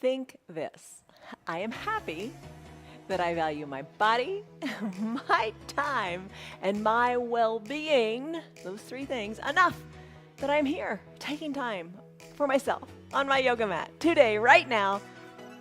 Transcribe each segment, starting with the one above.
Think this. I am happy that I value my body, my time, and my well-being, those three things, enough that I'm here taking time for myself on my yoga mat today, right now.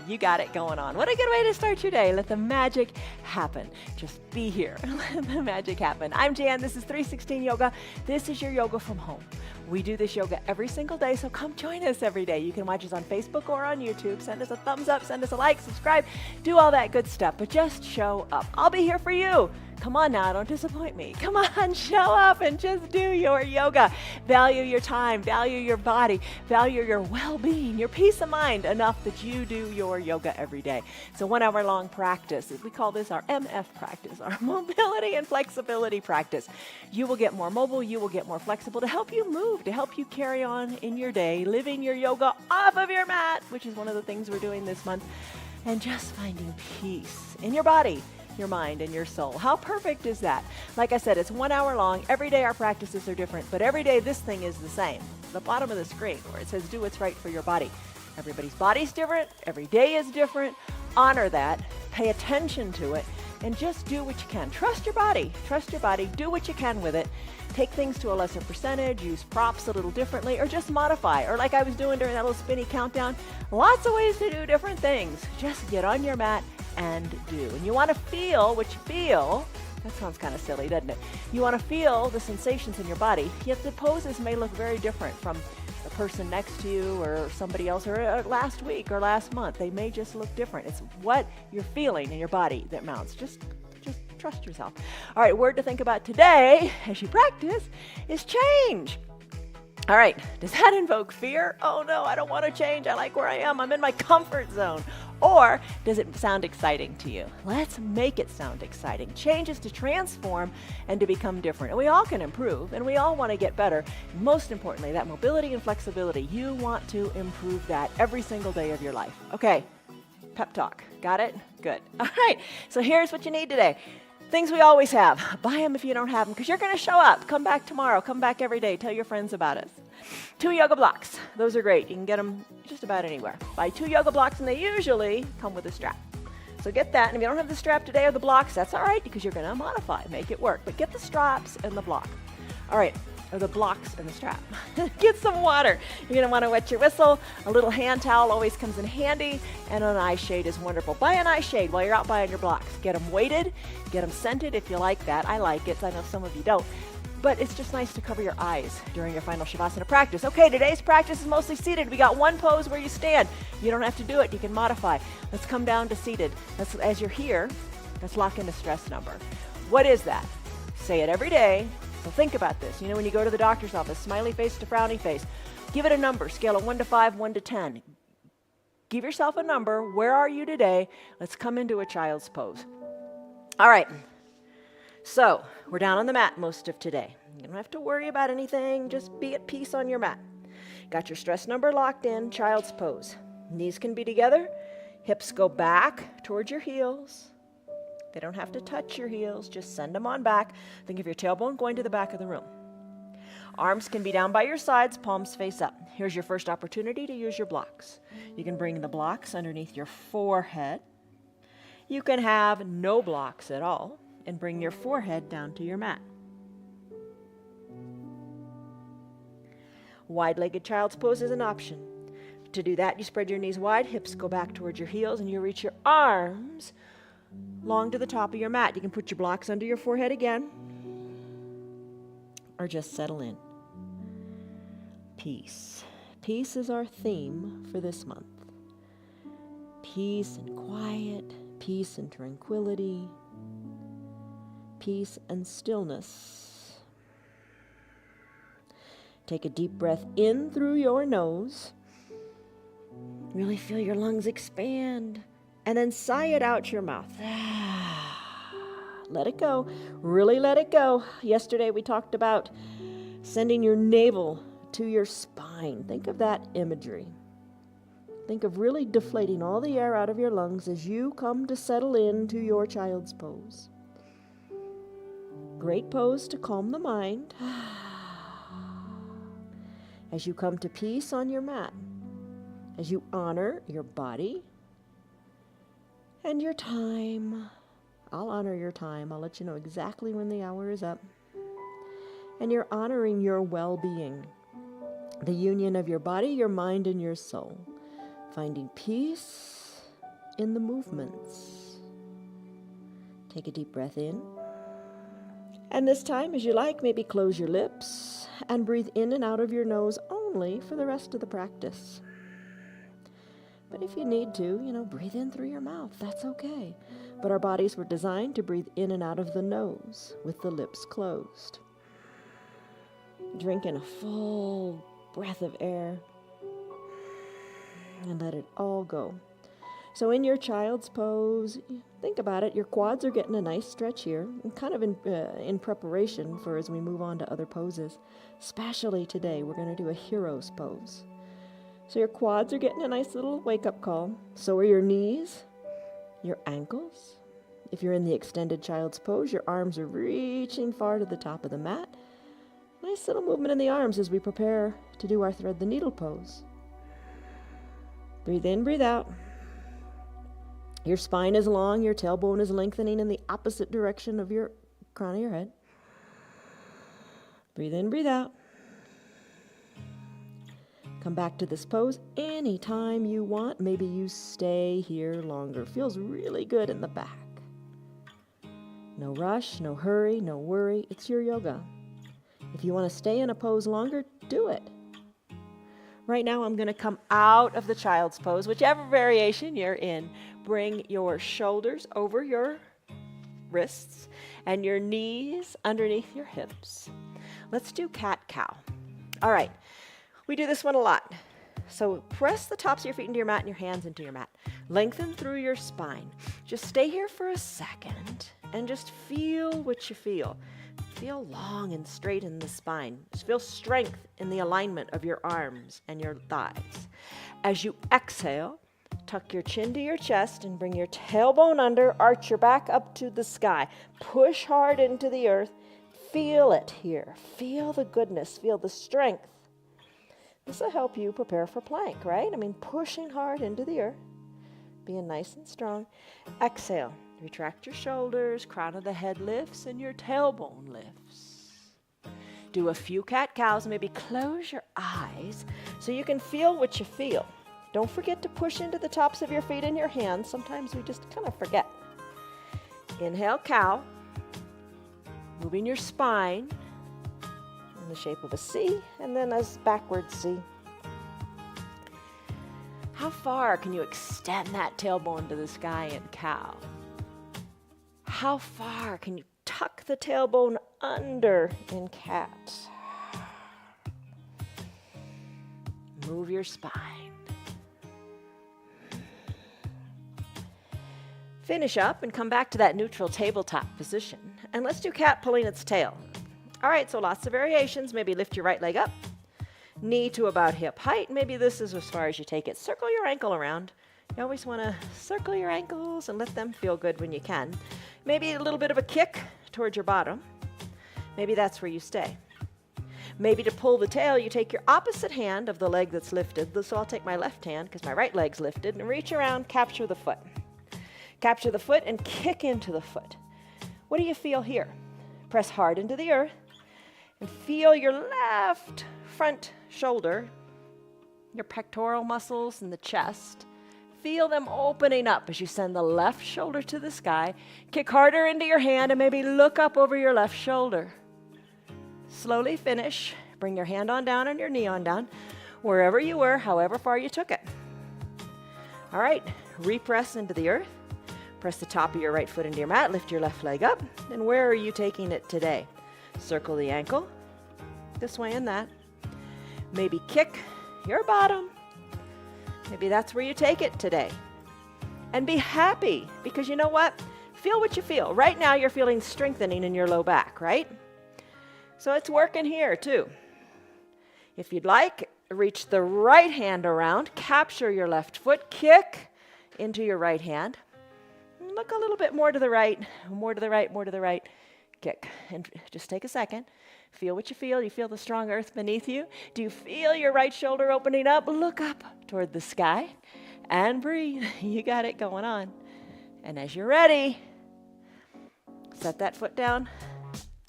You got it going on. What a good way to start your day. Let the magic happen. Just be here. Let the magic happen. I'm Jan. This is 316 Yoga. This is your yoga from home. We do this yoga every single day, so come join us every day. You can watch us on Facebook or on YouTube. Send us a thumbs up, send us a like, subscribe, do all that good stuff, but just show up. I'll be here for you. Come on now, don't disappoint me. Come on, show up and just do your yoga. Value your time, value your body, value your well-being, your peace of mind enough that you do your yoga every day. It's a 1 hour long practice. We call this our MF practice, our mobility and flexibility practice. You will get more mobile, you will get more flexible to help you move, to help you carry on in your day, living your yoga off of your mat, which is one of the things we're doing this month, and just finding peace in your body, your mind, and your soul. How perfect is that? Like I said, it's 1 hour long. Every day our practices are different, but every day this thing is the same. The bottom of the screen where it says do what's right for your body. Everybody's body's different. Every day is different. Honor that. Pay attention to it. And just do what you can. Trust your body. Trust your body. Do what you can with it. Take things to a lesser percentage. Use props a little differently, or just modify. Or like I was doing during that little spinny countdown. Lots of ways to do different things. Just get on your mat and do. And you want to feel what you feel. That sounds kind of silly, doesn't it? You want to feel the sensations in your body, yet the poses may look very different from the person next to you or somebody else, or last week or last month. They may just look different. It's what you're feeling in your body that mounts. Just trust yourself. All right, word to think about today as you practice is change. All right, does that invoke fear? Oh no, I don't want to change. I like where I am. I'm in my comfort zone. Or does it sound exciting to you? Let's make it sound exciting. Change is to transform and to become different. And we all can improve, and we all want to get better. Most importantly, that mobility and flexibility, you want to improve that every single day of your life. Okay, pep talk. Got it? Good. All right, so here's what you need today. Things we always have. Buy them if you don't have them, because you're going to show up. Come back tomorrow. Come back every day. Tell your friends about us. 2 yoga blocks. Those are great. You can get them just about anywhere. Buy 2 yoga blocks, and they usually come with a strap. So get that. And if you don't have the strap today or the blocks, that's all right, because you're going to modify, make it work. But get the straps and the block. All right. Or the blocks and the strap. Get some water. You're going to want to wet your whistle. A little hand towel always comes in handy, and an eye shade is wonderful. Buy an eye shade while you're out buying your blocks. Get them weighted, get them scented if you like that. I like it, so I know some of you don't. But it's just nice to cover your eyes during your final Shavasana practice. Okay, today's practice is mostly seated. We got one pose where you stand. You don't have to do it. You can modify. Let's come down to seated. As you're here, let's lock in a stress number. What is that? Say it every day. So think about this. You know, when you go to the doctor's office, smiley face to frowny face, give it a number, scale of 1 to 5, 1 to 10. Give yourself a number. Where are you today? Let's come into a child's pose. All right. So we're down on the mat most of today. You don't have to worry about anything. Just be at peace on your mat. Got your stress number locked in, child's pose. Knees can be together. Hips go back towards your heels. They don't have to touch your heels. Just send them on back. Think of your tailbone going to the back of the room. Arms can be down by your sides, palms face up. Here's your first opportunity to use your blocks. You can bring the blocks underneath your forehead. You can have no blocks at all and bring your forehead down to your mat. Wide-legged child's pose is an option. To do that, you spread your knees wide, hips go back towards your heels, and you reach your arms long to the top of your mat. You can put your blocks under your forehead again, or just settle in. Peace. Peace is our theme for this month. Peace and quiet, peace and tranquility, peace and stillness. Take a deep breath in through your nose. Really feel your lungs expand. And then sigh it out your mouth. Let it go. Really let it go. Yesterday we talked about sending your navel to your spine. Think of that imagery. Think of really deflating all the air out of your lungs as you come to settle into your child's pose. Great pose to calm the mind. As you come to peace on your mat, as you honor your body and your time. I'll honor your time. I'll let you know exactly when the hour is up. And you're honoring your well-being, the union of your body, your mind, and your soul. Finding peace in the movements. Take a deep breath in. And this time, as you like, maybe close your lips and breathe in and out of your nose only for the rest of the practice. But if you need to, breathe in through your mouth. That's okay. But our bodies were designed to breathe in and out of the nose with the lips closed. Drink in a full breath of air and let it all go. So in your child's pose, think about it. Your quads are getting a nice stretch here, and kind of in preparation for as we move on to other poses. Especially today, we're going to do a hero's pose. So your quads are getting a nice little wake-up call. So are your knees, your ankles. If you're in the extended child's pose, your arms are reaching far to the top of the mat. Nice little movement in the arms as we prepare to do our thread the needle pose. Breathe in, breathe out. Your spine is long, your tailbone is lengthening in the opposite direction of your crown of your head. Breathe in, breathe out. Come back to this pose anytime you want. Maybe you stay here longer. Feels really good in the back. No rush, no hurry, no worry. It's your yoga. If you want to stay in a pose longer, do it. Right now, I'm going to come out of the child's pose, whichever variation you're in. Bring your shoulders over your wrists and your knees underneath your hips. Let's do cat-cow. All right, we do this one a lot. So press the tops of your feet into your mat and your hands into your mat. Lengthen through your spine. Just stay here for a second and just feel what you feel. Feel long and straight in the spine. Just feel strength in the alignment of your arms and your thighs. As you exhale, tuck your chin to your chest and bring your tailbone under. Arch your back up to the sky. Push hard into the earth. Feel it here. Feel the goodness. Feel the strength. This will help you prepare for plank, right? Pushing hard into the earth. Being nice and strong. Exhale. Retract your shoulders, crown of the head lifts, and your tailbone lifts. Do a few cat-cows, maybe close your eyes so you can feel what you feel. Don't forget to push into the tops of your feet and your hands. Sometimes we just kind of forget. Inhale, cow. Moving your spine in the shape of a C, and then a backward C. How far can you extend that tailbone to the sky in cow? How far can you tuck the tailbone under in cat? Move your spine. Finish up and come back to that neutral tabletop position. And let's do cat pulling its tail. All right, so lots of variations. Maybe lift your right leg up, knee to about hip height. Maybe this is as far as you take it. Circle your ankle around. You always want to circle your ankles and let them feel good when you can. Maybe a little bit of a kick towards your bottom. Maybe that's where you stay. Maybe to pull the tail, you take your opposite hand of the leg that's lifted. So I'll take my left hand because my right leg's lifted and reach around, capture the foot. Capture the foot and kick into the foot. What do you feel here? Press hard into the earth and feel your left front shoulder, your pectoral muscles and the chest. Feel them opening up as you send the left shoulder to the sky. Kick harder into your hand and maybe look up over your left shoulder. Slowly finish. Bring your hand on down and your knee on down, wherever you were, however far you took it. All right, repress into the earth. Press the top of your right foot into your mat. Lift your left leg up. And where are you taking it today? Circle the ankle, this way and that. Maybe kick your bottom. Maybe that's where you take it today. And be happy, because you know what? Feel what you feel. Right now you're feeling strengthening in your low back, right? So it's working here too. If you'd like, reach the right hand around, capture your left foot, kick into your right hand. Look a little bit more to the right, more to the right, more to the right. Kick. And just take a second. Feel what you feel. You feel the strong earth beneath you. Do you feel your right shoulder opening up? Look up toward the sky and breathe. You got it going on. And as you're ready, set that foot down,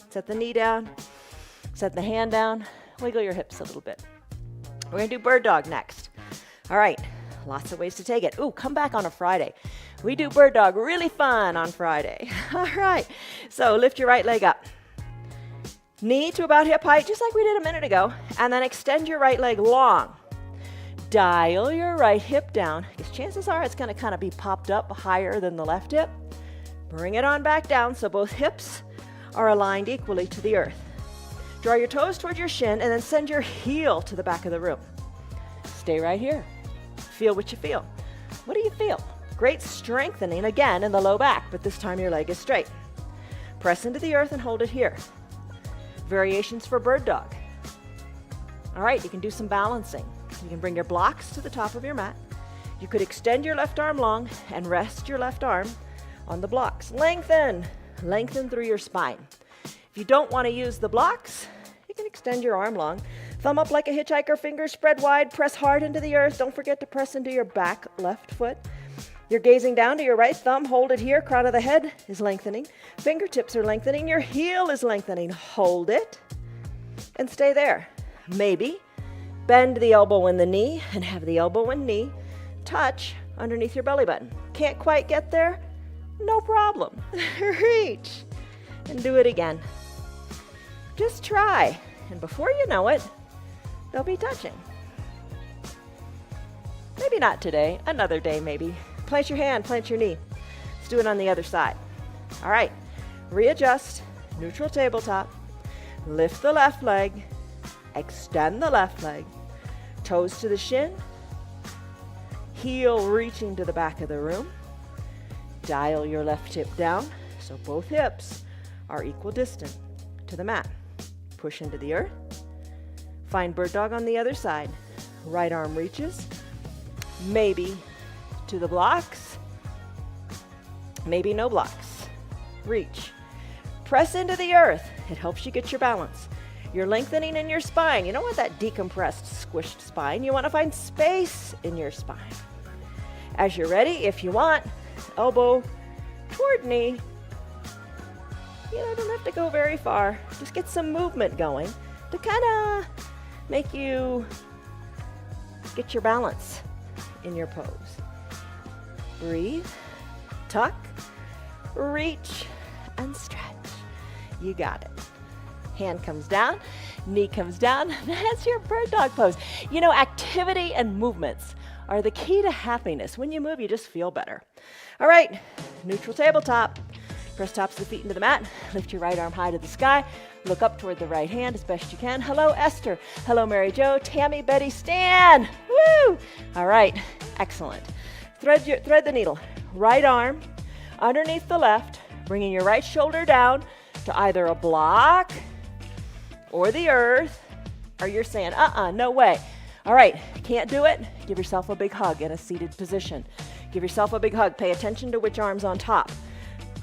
set the knee down, set the hand down, wiggle your hips a little bit. We're going to do bird dog next. All right, lots of ways to take it. Ooh, come back on a Friday. We do bird dog, really fun on Friday. All right, so lift your right leg up. Knee to about hip height, just like we did a minute ago, and then extend your right leg long. Dial your right hip down, because chances are it's going to kind of be popped up higher than the left hip. Bring it on back down so both hips are aligned equally to the earth. Draw your toes toward your shin and then send your heel to the back of the room. Stay right here. Feel what you feel. What do you feel? Great strengthening again in the low back, but this time your leg is straight. Press into the earth and hold it here. Variations for bird dog. All right, you can do some balancing. You can bring your blocks to the top of your mat. You could extend your left arm long and rest your left arm on the blocks. Lengthen through your spine. If you don't want to use the blocks, you can extend your arm long. Thumb up like a hitchhiker, fingers spread wide, press hard into the earth. Don't forget to press into your back left foot. You're gazing down to your right thumb, hold it here, crown of the head is lengthening. Fingertips are lengthening, your heel is lengthening. Hold it and stay there. Maybe bend the elbow and the knee and have the elbow and knee touch underneath your belly button. Can't quite get there? No problem. Reach and do it again. Just try, and before you know it, they'll be touching. Maybe not today, another day maybe. Plant your hand, plant your knee. Let's do it on the other side. All right, readjust, neutral tabletop. Lift the left leg, extend the left leg, toes to the shin, heel reaching to the back of the room. Dial your left hip down so both hips are equal distant to the mat. Push into the earth. Find bird dog on the other side. Right arm reaches, maybe to the blocks, maybe no blocks. Reach. Press into the earth. It helps you get your balance. You're lengthening in your spine. You don't want that decompressed, squished spine. You want to find space in your spine. As you're ready, if you want, elbow toward knee. You don't have to go very far. Just get some movement going to kind of make you get your balance in your pose. Breathe, tuck, reach, and stretch. You got it. Hand comes down, knee comes down. That's your bird dog pose. You know, activity and movements are the key to happiness. When you move, you just feel better. All right, neutral tabletop. Press tops of the feet into the mat. Lift your right arm high to the sky. Look up toward the right hand as best you can. Hello, Esther. Hello, Mary Jo. Tammy, Betty, Stan. Woo! All right, excellent. Thread the needle. Right arm underneath the left, bringing your right shoulder down to either a block or the earth, or you're saying, no way. All right, can't do it? Give yourself a big hug in a seated position. Give yourself a big hug. Pay attention to which arm's on top.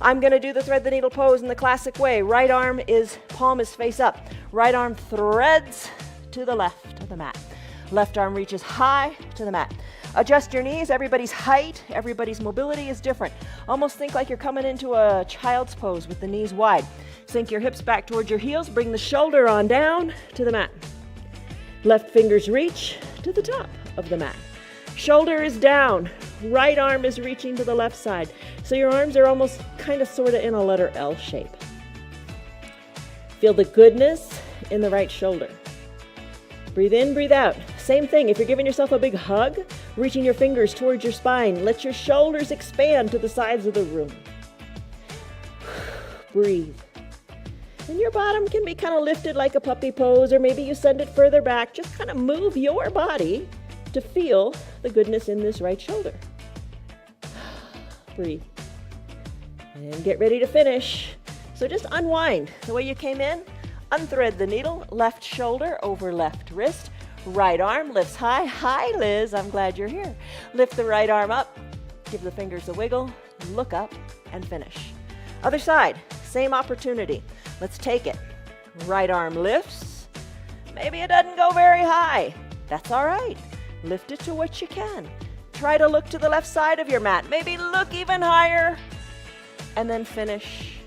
I'm going to do the thread the needle pose in the classic way. Right arm palm is face up. Right arm threads to the left of the mat. Left arm reaches high to the mat. Adjust your knees. Everybody's height, everybody's mobility is different. Almost think like you're coming into a child's pose with the knees wide. Sink your hips back towards your heels. Bring the shoulder on down to the mat. Left fingers reach to the top of the mat. Shoulder is down. Right arm is reaching to the left side. So your arms are almost kind of sort of in a letter L shape. Feel the goodness in the right shoulder. Breathe in, breathe out. Same thing. If you're giving yourself a big hug, reaching your fingers towards your spine. Let your shoulders expand to the sides of the room. Breathe. And your bottom can be kind of lifted like a puppy pose, or maybe you send it further back. Just kind of move your body to feel the goodness in this right shoulder. Breathe. And get ready to finish. So just unwind the way you came in. Unthread the needle, left shoulder over left wrist. Right arm lifts high. Hi, Liz, I'm glad you're here. Lift the right arm up. Give the fingers a wiggle. Look up and finish. Other side, same opportunity. Let's take it. Right arm lifts. Maybe it doesn't go very high. That's all right. Lift it to what you can. Try to look to the left side of your mat. Maybe look even higher. And then finish.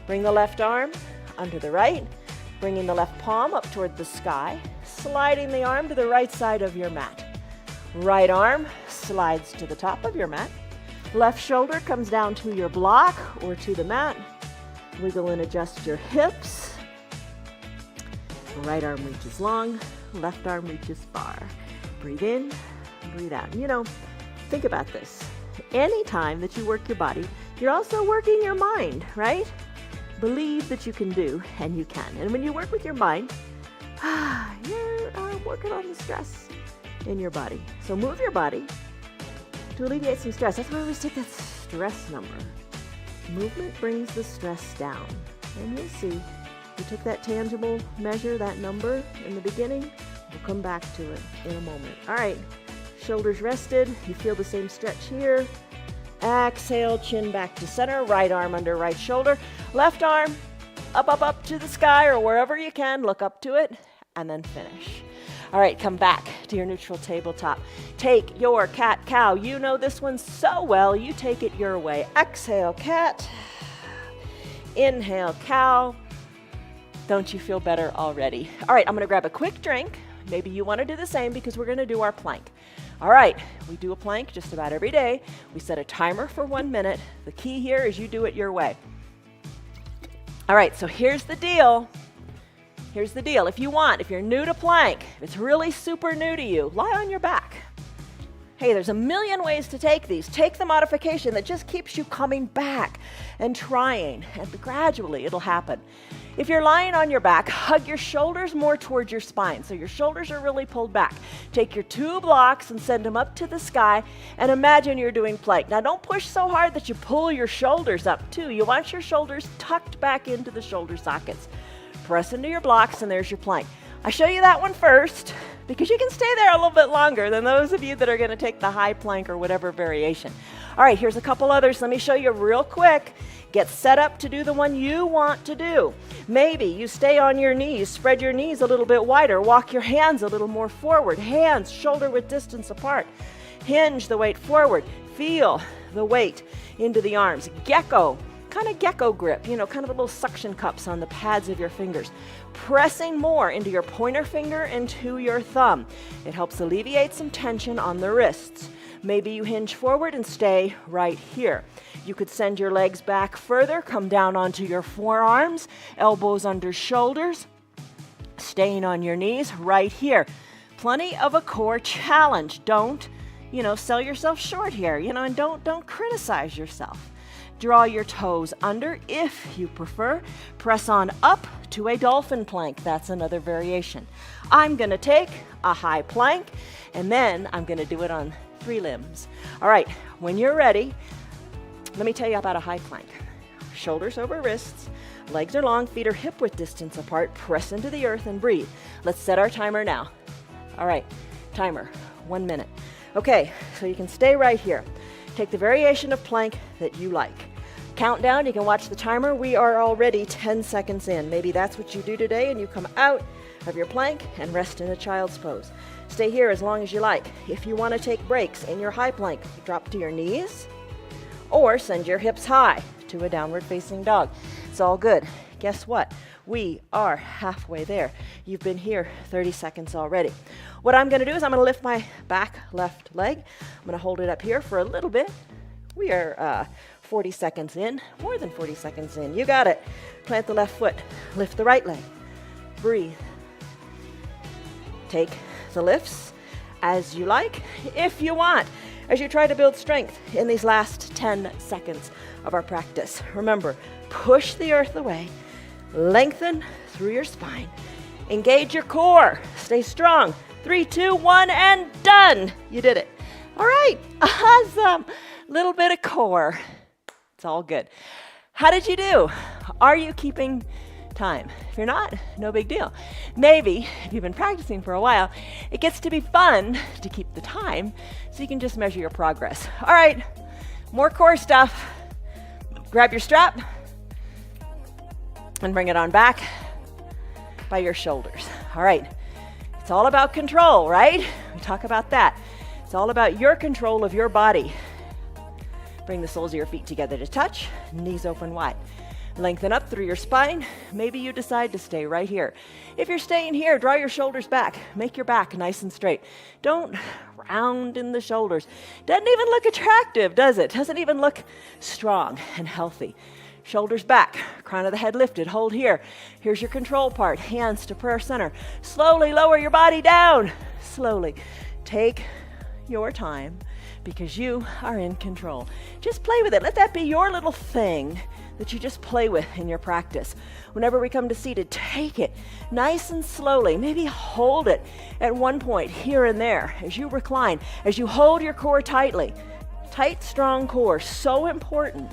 Bring the left arm under the right. Bringing the left palm up toward the sky. Sliding the arm to the right side of your mat. Right arm slides to the top of your mat. Left shoulder comes down to your block or to the mat. Wiggle and adjust your hips. Right arm reaches long. Left arm reaches far. Breathe in, breathe out. You know, think about this. Anytime that you work your body, you're also working your mind, right? Believe that you can do, and you can. And when you work with your mind, you're working on the stress in your body. So move your body to alleviate some stress. That's why I always take that stress number. Movement brings the stress down. And you'll see, we took that tangible measure, that number in the beginning. We'll come back to it in a moment. All right, shoulders rested. You feel the same stretch here. Exhale, chin back to center. Right arm under right shoulder. Left arm up to the sky or wherever you can. Look up to it and then finish. All right, come back to your neutral tabletop. Take your cat-cow. You know this one so well. You take it your way. Exhale, cat. Inhale, cow. Don't you feel better already? All right, I'm going to grab a quick drink. Maybe you want to do the same because we're going to do our plank. All right, we do a plank just about every day. We set a timer for 1 minute. The key here is you do it your way. All right, so here's the deal. Here's the deal. If you're new to plank, if it's really super new to you, lie on your back. Hey, there's a million ways to take these. Take the modification that just keeps you coming back and trying, and gradually it'll happen. If you're lying on your back, hug your shoulders more towards your spine, so your shoulders are really pulled back. Take your 2 blocks and send them up to the sky, and imagine you're doing plank. Now, don't push so hard that you pull your shoulders up, too. You want your shoulders tucked back into the shoulder sockets. Press into your blocks, and there's your plank. I show you that one first because you can stay there a little bit longer than those of you that are going to take the high plank or whatever variation. All right, here's a couple others. Let me show you real quick. Get set up to do the one you want to do. Maybe you stay on your knees, spread your knees a little bit wider, walk your hands a little more forward, hands shoulder width distance apart. Hinge the weight forward. Feel the weight into the arms. Gecko. Kind of gecko grip, kind of little suction cups on the pads of your fingers. Pressing more into your pointer finger and to your thumb. It helps alleviate some tension on the wrists. Maybe you hinge forward and stay right here. You could send your legs back further, come down onto your forearms, elbows under shoulders, staying on your knees right here. Plenty of a core challenge. Don't, sell yourself short here, and don't criticize yourself. Draw your toes under if you prefer. Press on up to a dolphin plank. That's another variation. I'm going to take a high plank, and then I'm going to do it on 3 limbs. All right, when you're ready, let me tell you about a high plank. Shoulders over wrists, legs are long, feet are hip width distance apart. Press into the earth and breathe. Let's set our timer now. All right, timer, 1 minute. Okay, so you can stay right here. Take the variation of plank that you like. Countdown, you can watch the timer. We are already 10 seconds in. Maybe that's what you do today, and you come out of your plank and rest in a child's pose. Stay here as long as you like. If you want to take breaks in your high plank, drop to your knees or send your hips high to a downward facing dog. It's all good. Guess what? We are halfway there. You've been here 30 seconds already. What I'm going to do is I'm going to lift my back left leg. I'm going to hold it up here for a little bit. We are 40 seconds in, more than 40 seconds in. You got it. Plant the left foot, lift the right leg. Breathe. Take the lifts as you like, if you want, as you try to build strength in these last 10 seconds of our practice. Remember, push the earth away, lengthen through your spine, engage your core, stay strong. 3, 2, 1, and done. You did it. All right, awesome. Little bit of core. It's all good. How did you do? Are you keeping time? If you're not, no big deal. Maybe, if you've been practicing for a while, it gets to be fun to keep the time so you can just measure your progress. All right, more core stuff. Grab your strap and bring it on back. by your shoulders. All right, it's all about control, right? We talk about that. It's all about your control of your body. Bring the soles of your feet together to touch, knees open wide. Lengthen up through your spine. Maybe you decide to stay right here. If you're staying here, draw your shoulders back. Make your back nice and straight. Don't round in the shoulders. Doesn't even look attractive, does it? Doesn't even look strong and healthy. Shoulders back, crown of the head lifted. Hold here. Here's your control part. Hands to prayer center. Slowly lower your body down. Slowly. Take your time because you are in control. Just play with it. Let that be your little thing that you just play with in your practice. Whenever we come to seated, take it nice and slowly. Maybe hold it at one point here and there as you recline, as you hold your core tightly. Tight, strong core, so important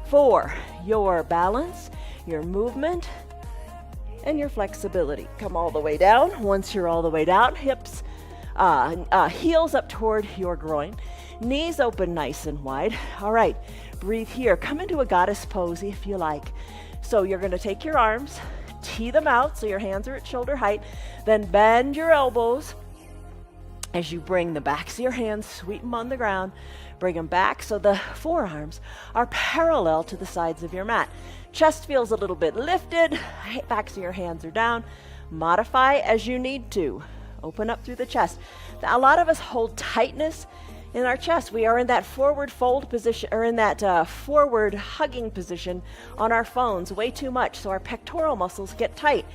for your balance, your movement, and your flexibility. Come all the way down. Once you're all the way down, hips, heels up toward your groin, knees open nice and wide. All right, breathe here. Come into a goddess pose if you like. So you're going to take your arms, tee them out so your hands are at shoulder height, then bend your elbows as you bring the backs of your hands, sweep them on the ground, bring them back so the forearms are parallel to the sides of your mat. Chest feels a little bit lifted, backs of your hands are down. Modify as you need to. Open up through the chest. Now, a lot of us hold tightness in our chest. We are in that forward fold position, or in that forward hugging position on our phones way too much, so our pectoral muscles get tight.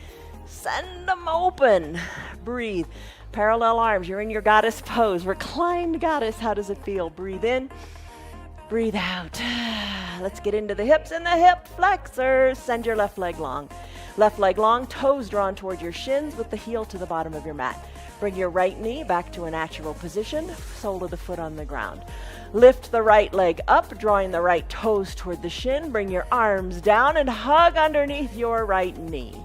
Send them open. Breathe. Parallel arms. You're in your goddess pose. Reclined goddess. How does it feel? Breathe in. Breathe out. Let's get into the hips and the hip flexors. Send your left leg long. Left leg long, toes drawn toward your shins with the heel to the bottom of your mat. Bring your right knee back to a natural position, sole of the foot on the ground. Lift the right leg up, drawing the right toes toward the shin. Bring your arms down and hug underneath your right knee.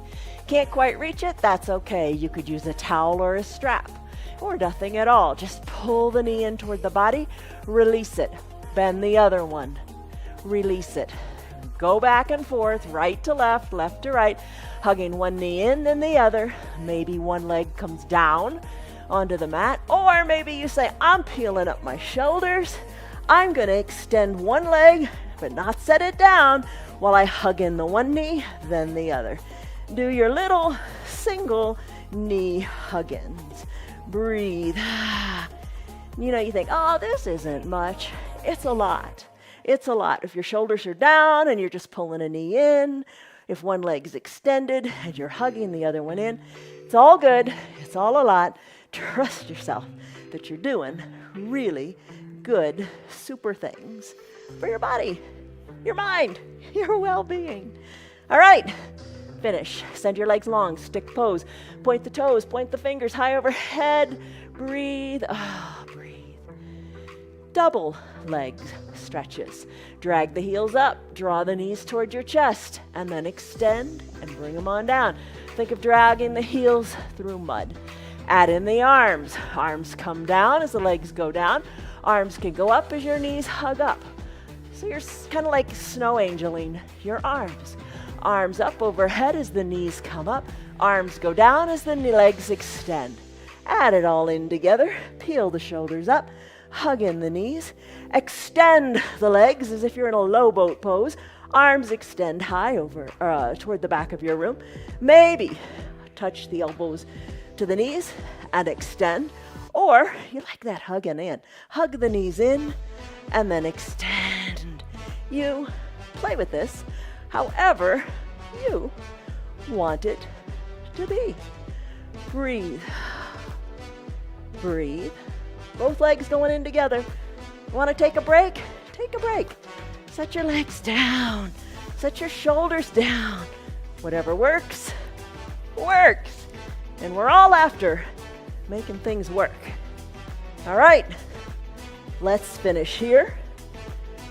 Can't quite reach it? That's okay. You could use a towel or a strap, or nothing at all. Just pull the knee in toward the body, release it. Bend the other one, release it. Go back and forth, right to left to right, hugging one knee in, then the other. Maybe one leg comes down onto the mat, or maybe you say, I'm peeling up my shoulders. I'm going to extend one leg, but not set it down while I hug in the one knee, then the other. Do your little single knee hug-ins. Breathe. You think, oh, this isn't much. It's a lot. It's a lot. If your shoulders are down and you're just pulling a knee in, if one leg's extended and you're hugging the other one in, it's all good. It's all a lot. Trust yourself that you're doing really good, super things for your body, your mind, your well-being. All right, finish. Send your legs long, stick pose. Point the toes, point the fingers high overhead. Breathe. Breathe. Double leg stretches. Drag the heels up, draw the knees toward your chest, and then extend and bring them on down. Think of dragging the heels through mud. Add in the arms. Arms come down as the legs go down. Arms can go up as your knees hug up. So you're kind of like snow angeling your arms. Arms up overhead as the knees come up. Arms go down as the legs extend. Add it all in together. Peel the shoulders up. Hug in the knees. Extend the legs as if you're in a low boat pose. Arms extend high over toward the back of your room. Maybe touch the elbows to the knees and extend. Or you like that hugging in. Hug the knees in and then extend. You play with this however you want it to be. Breathe. Breathe. Both legs going in together. Want to take a break? Take a break. Set your legs down. Set your shoulders down. Whatever works, works. And we're all after making things work. All right, let's finish here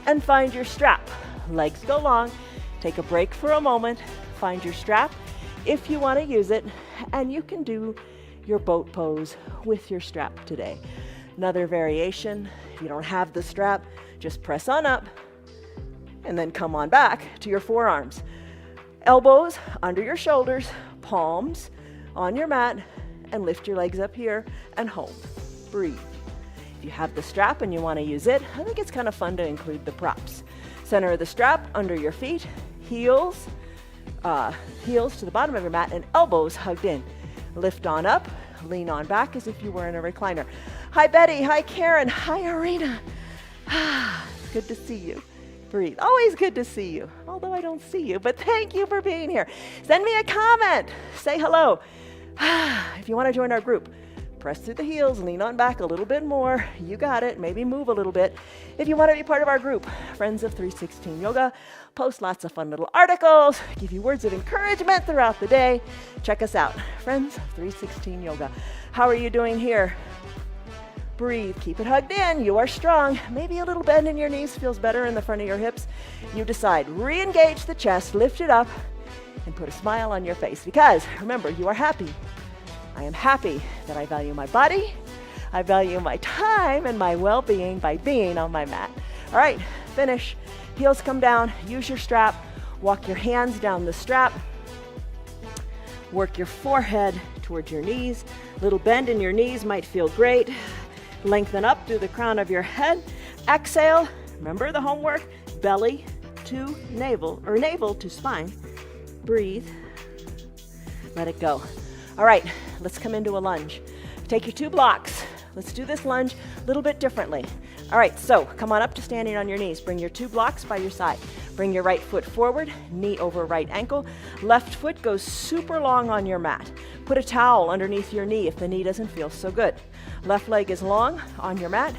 and find your strap. Legs go long. Take a break for a moment. Find your strap if you want to use it, and you can do your boat pose with your strap today. Another variation, if you don't have the strap, just press on up and then come on back to your forearms. Elbows under your shoulders, palms on your mat and lift your legs up here and hold. Breathe. If you have the strap and you want to use it, I think it's kind of fun to include the props. Center of the strap under your feet, heels to the bottom of your mat and elbows hugged in. Lift on up, lean on back as if you were in a recliner. Hi Betty, hi Karen, hi Arena. It's good to see you. Breathe. Always good to see you, although I don't see you, but thank you for being here. Send me a comment, say hello. If you want to join our group, press through the heels, lean on back a little bit more. You got it. Maybe move a little bit. If you want to be part of our group, Friends of 316 Yoga, post lots of fun little articles, give you words of encouragement throughout the day. Check us out, Friends of 316 Yoga. How are you doing here? Breathe. Keep it hugged in. You are strong. Maybe a little bend in your knees feels better in the front of your hips. You decide. Re-engage the chest, lift it up, and put a smile on your face because, remember, you are happy. I am happy that I value my body, I value my time and my well-being by being on my mat. All right, finish. Heels come down, use your strap, walk your hands down the strap, work your forehead towards your knees. Little bend in your knees might feel great. Lengthen up through the crown of your head. Exhale, remember the homework, belly to navel, or navel to spine. Breathe, let it go. All right, let's come into a lunge. Take your 2 blocks. Let's do this lunge a little bit differently. All right, so come on up to standing on your knees. Bring your 2 blocks by your side. Bring your right foot forward, knee over right ankle. Left foot goes super long on your mat. Put a towel underneath your knee if the knee doesn't feel so good. Left leg is long on your mat.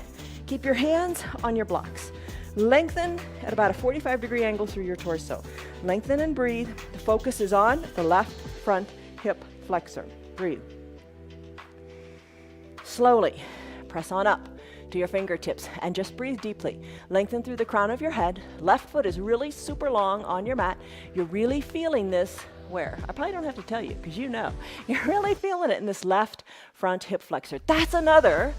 Keep your hands on your blocks. Lengthen at about a 45-degree angle through your torso. Lengthen and breathe. The focus is on the left front hip flexor. Breathe. Slowly press on up to your fingertips and just breathe deeply. Lengthen through the crown of your head. Left foot is really super long on your mat. You're really feeling this where? I probably don't have to tell you because you know. You're really feeling it in this left front hip flexor. That's another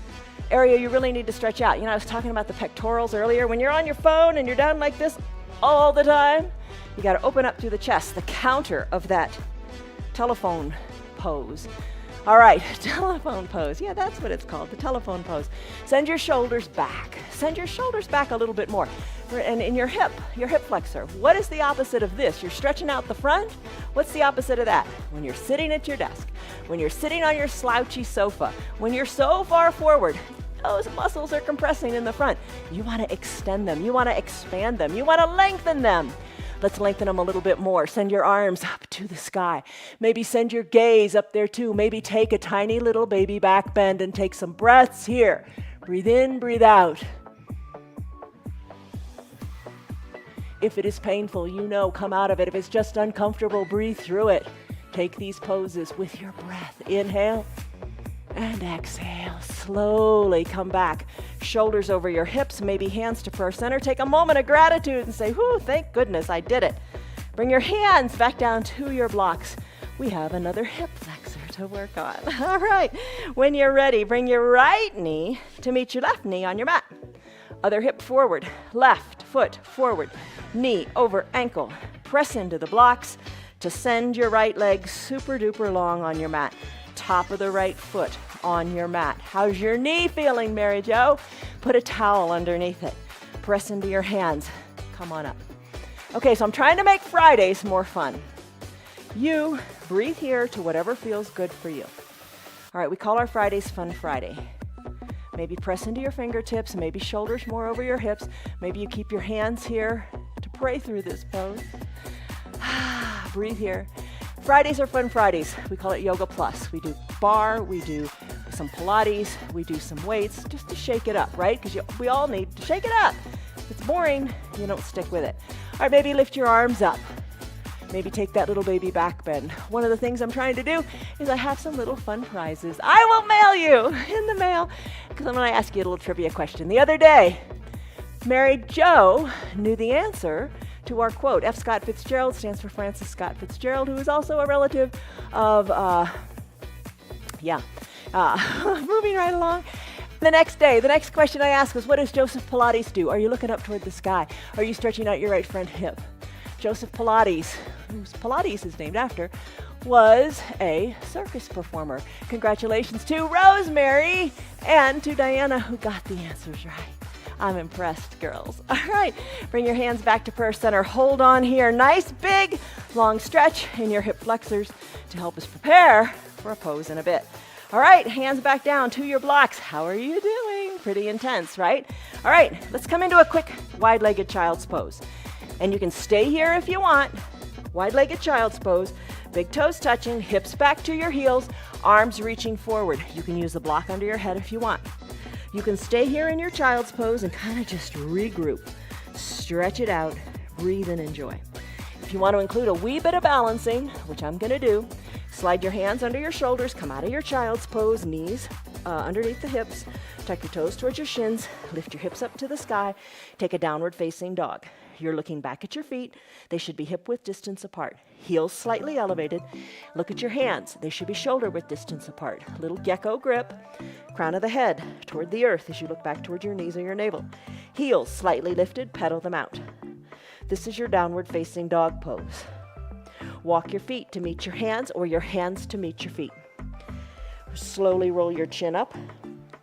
area you really need to stretch out. You know, I was talking about the pectorals earlier. When you're on your phone and you're down like this all the time, you got to open up through the chest, the counter of that telephone pose. All right, telephone pose. Yeah, that's what it's called, the telephone pose. Send your shoulders back. Send your shoulders back a little bit more. And in your hip flexor, what is the opposite of this? You're stretching out the front. What's the opposite of that? When you're sitting at your desk, when you're sitting on your slouchy sofa, when you're so far forward, those muscles are compressing in the front. You want to extend them. You want to expand them. You want to lengthen them. Let's lengthen them a little bit more. Send your arms up to the sky. Maybe send your gaze up there too. Maybe take a tiny little baby back bend and take some breaths here. Breathe in, breathe out. If it is painful, you know, come out of it. If it's just uncomfortable, breathe through it. Take these poses with your breath. Inhale and exhale. Slowly come back. Shoulders over your hips, maybe hands to prayer center. Take a moment of gratitude and say, whew, thank goodness I did it. Bring your hands back down to your blocks. We have another hip flexor to work on. All right, when you're ready, bring your right knee to meet your left knee on your mat. Other hip forward, left foot forward, knee over ankle. Press into the blocks to send your right leg super duper long on your mat. Top of the right foot on your mat. How's your knee feeling, Mary Jo? Put a towel underneath it. Press into your hands. Come on up. Okay, so I'm trying to make Fridays more fun. You breathe here to whatever feels good for you. All right, we call our Fridays Fun Friday. Maybe press into your fingertips, maybe shoulders more over your hips. Maybe you keep your hands here to pray through this pose. Breathe here. Fridays are Fun Fridays. We call it Yoga Plus. We do bar, we do some Pilates, we do some weights just to shake it up, right? Because we all need to shake it up. If it's boring, you don't stick with it. All right, maybe lift your arms up. Maybe take that little baby back bend. One of the things I'm trying to do is I have some little fun prizes. I will mail you in the mail because I'm going to ask you a little trivia question. The other day, Mary Jo knew the answer to our quote. F. Scott Fitzgerald stands for Francis Scott Fitzgerald, who is also a relative of, moving right along. The next day, the next question I asked was, what does Joseph Pilates do? Are you looking up toward the sky? Are you stretching out your right front hip? Joseph Pilates, whose Pilates is named after, was a circus performer. Congratulations to Rosemary and to Diana, who got the answers right. I'm impressed, girls. All right, bring your hands back to prayer center. Hold on here. Nice, big, long stretch in your hip flexors to help us prepare for a pose in a bit. All right, hands back down to your blocks. How are you doing? Pretty intense, right? All right, let's come into a quick wide-legged child's pose. And you can stay here if you want. Wide-legged child's pose. Big toes touching, hips back to your heels, arms reaching forward. You can use the block under your head if you want. You can stay here in your child's pose and kind of just regroup. Stretch it out, breathe and enjoy. If you want to include a wee bit of balancing, which I'm going to do, slide your hands under your shoulders, come out of your child's pose, knees underneath the hips, tuck your toes towards your shins, lift your hips up to the sky, take a downward facing dog. You're looking back at your feet. They should be hip-width distance apart. Heels slightly elevated. Look at your hands. They should be shoulder-width distance apart. Little gecko grip. Crown of the head toward the earth as you look back toward your knees or your navel. Heels slightly lifted. Pedal them out. This is your downward facing dog pose. Walk your feet to meet your hands or your hands to meet your feet. Slowly roll your chin up,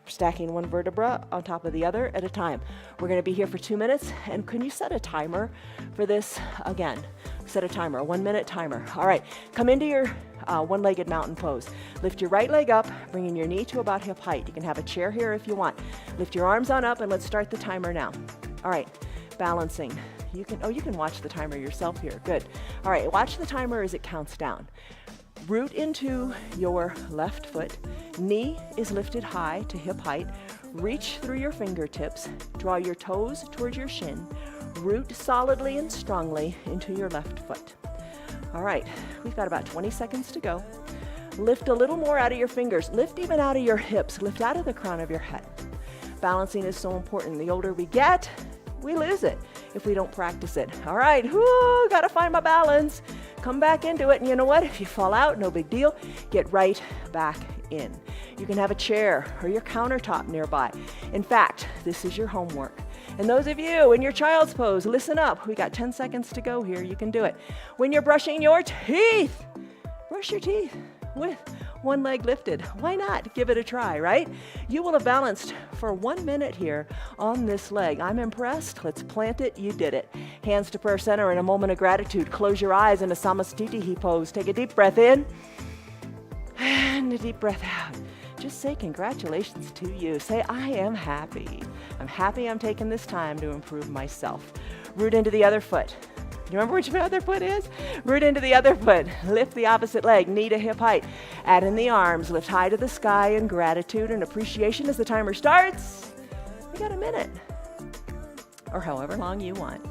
stacking one vertebra on top of the other at a time. We're going to be here for 2 minutes, and can you set a timer for this? Again, set a timer, a 1 minute timer. All right, come into your one-legged mountain pose. Lift your right leg up, bringing your knee to about hip height. You can have a chair here if you want. Lift your arms on up, and let's start the timer now. All right, balancing. You can watch the timer yourself here. Good. All right, watch the timer as it counts down. Root into your left foot. Knee is lifted high to hip height. Reach through your fingertips. Draw your toes towards your shin. Root solidly and strongly into your left foot. All right, we've got about 20 seconds to go. Lift a little more out of your fingers. Lift even out of your hips. Lift out of the crown of your head. Balancing is so important. The older we get, we lose it if we don't practice it. All right, gotta find my balance. Come back into it, and you know what? If you fall out, no big deal. Get right back in. You can have a chair or your countertop nearby. In fact, this is your homework. And those of you in your child's pose, listen up. We got 10 seconds to go here. You can do it. When you're brushing your teeth, brush your teeth with one leg lifted. Why not? Give it a try, right? You will have balanced for 1 minute here on this leg. I'm impressed. Let's plant it. You did it. Hands to prayer center in a moment of gratitude. Close your eyes in a Samastitihi pose. Take a deep breath in and a deep breath out. Just say congratulations to you. Say, I am happy. I'm happy I'm taking this time to improve myself. Root into the other foot. You remember which other foot is? Root into the other foot. Lift the opposite leg, knee to hip height. Add in the arms. Lift high to the sky in gratitude and appreciation as the timer starts. We got a minute. Or however long you want.